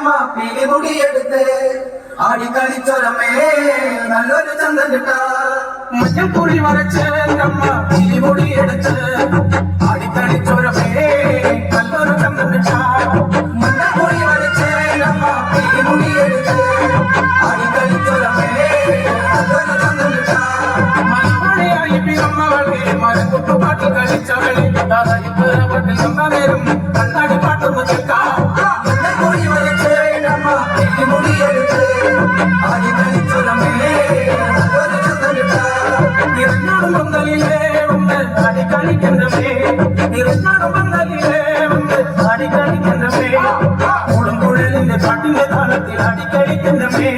നമ്മ പിടിമുടി എടുത്ത് ആടിക്കളിച്ചൊരമേ നല്ലൊരു ചന്തം കിട്ട മഞ്ഞൾക്കുഴി വരച്ച് നമ്മ പിടിമുടി എടുത്ത് ആടിക്കളിച്ചൊരമേ നല്ലൊരു ചന്തം കിട്ട മഞ്ഞൾക്കുഴി വരച്ച് നമ്മ പിടിമുടി എടുത്ത് ആടിക്കളിച്ചൊരമേ നല്ലൊരു ചന്തം കിട്ട മലമഴയായി പിറന്നവളെ മരക്കുട്ടുപാട്ട് കളിച്ചവളെ താതായിപ്പേറവട്ടിൽ വന്ന നേരം കണ്ണാടി പാട്ടൊന്ന് കേൾക്കാം നിറഞ്ഞാടും പന്തലിലേ ഉണ്ട് ആടിക്കളിക്കുന്നവേ നിറഞ്ഞാടും പന്തലിലേ ഉണ്ട് ആടിക്കളിക്കുന്നവേ മുളങ്കുഴലിന്റെ പാട്ടിന്റെ താളത്തിൽ ആടിക്കളിക്കുന്നവേ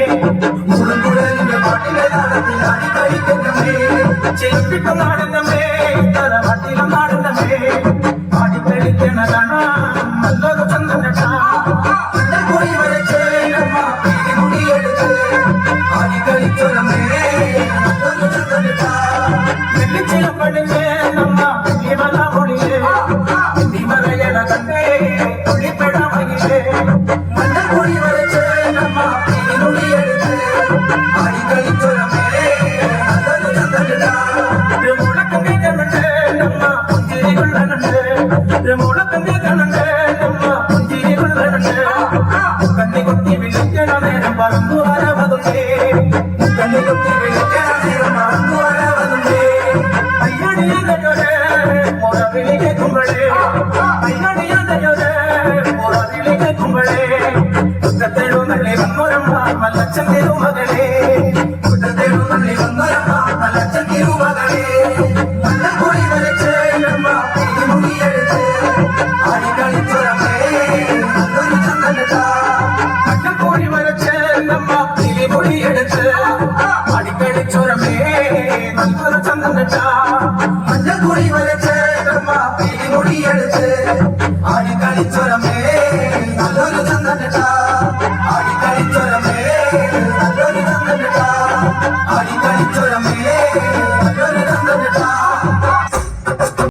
മുളങ്കുഴലിന്റെ പാട്ടിന്റെ താളത്തിൽ ആടിക്കളിക്കുന്നവേ ചെരുപ്പിട്ട് നാടുന്നവേ തലവാട്ടിലും നാടുന്നവേ ആടിക്കളിക്കണതാണ് നല്ലൊരു ചന്തം കേട്ടാ പോയി വരച്ചേ നമ്മ പിടിമുടിയെടുത്ത് ആടിക്കളിച്ചൊരമേ നല്ലൊരു ചന്തം കേട്ടാ നെല്ലിച്ചിലപ്പടിലേ നമ്മ വിമലമൊഴിലേ വിമലയട കണ്ടേ തുള്ളിപ്പെടാമയിലേ മഞ്ഞൾപ്പൊടി വരച്ചേ നമ്മ പിടിമുടിയെടുത്ത് ആടിക്കളിച്ചൊരമേ നല്ലൊരു ചന്തം കേട്ടാ മുളക്കം കേൾക്കുന്നുണ്ട് നമ്മ പുഞ്ചിരി കൊള്ളനുണ്ട് മുളക്കം കേൾക്കുന്നുണ്ട് നമ്മ പുഞ്ചിരി കൊള്ളനുണ്ട് കണ്ണി കൊത്തി വിളിക്കണ നേരം പറന്നു വരവതുണ്ടേ കണ്ണി കൊത്തി വിളിക്കണ നേരം പറന്നു വരവതുണ്ടേ അയ്യടിയതയൊരേ മുറവിളി കേൾക്കുമ്പോഴേ അയ്യടിയതയൊരേ മുറവിളി കേൾക്കുമ്പോഴേ കുറ്റത്തേടുന്നള്ളി വന്നൊരമ്മ മല്ലച്ചൻ തിരുമകളേ കുറ്റത്തേടുന്നള്ളി വന്നൊരമ്മ മല്ലച്ചൻ തിരുമകളേ മഞ്ഞൾപ്പൊടി വരച്ച് നമ്മ പിടിമുടിയെടുത്ത് ആടിക്കളിച്ചൊരമേ നല്ലൊരു ചന്തം കേട്ടാ മഞ്ഞൾപ്പൊടി വരച്ച് നമ്മ പിടിമുടിയെടുത്ത് ആടിക്കളിച്ചൊരമേ നല്ലൊരു ചന്തം കേട്ടാ മഞ്ഞൾപ്പൊടി വരച്ച് നമ്മ പിടിമുടിയെടുത്ത് ആടിക്കളിച്ചൊരമേ നല്ലൊരു ചന്തം കേട്ടാ ആടിക്കളിച്ചൊരമേ നല്ലൊരു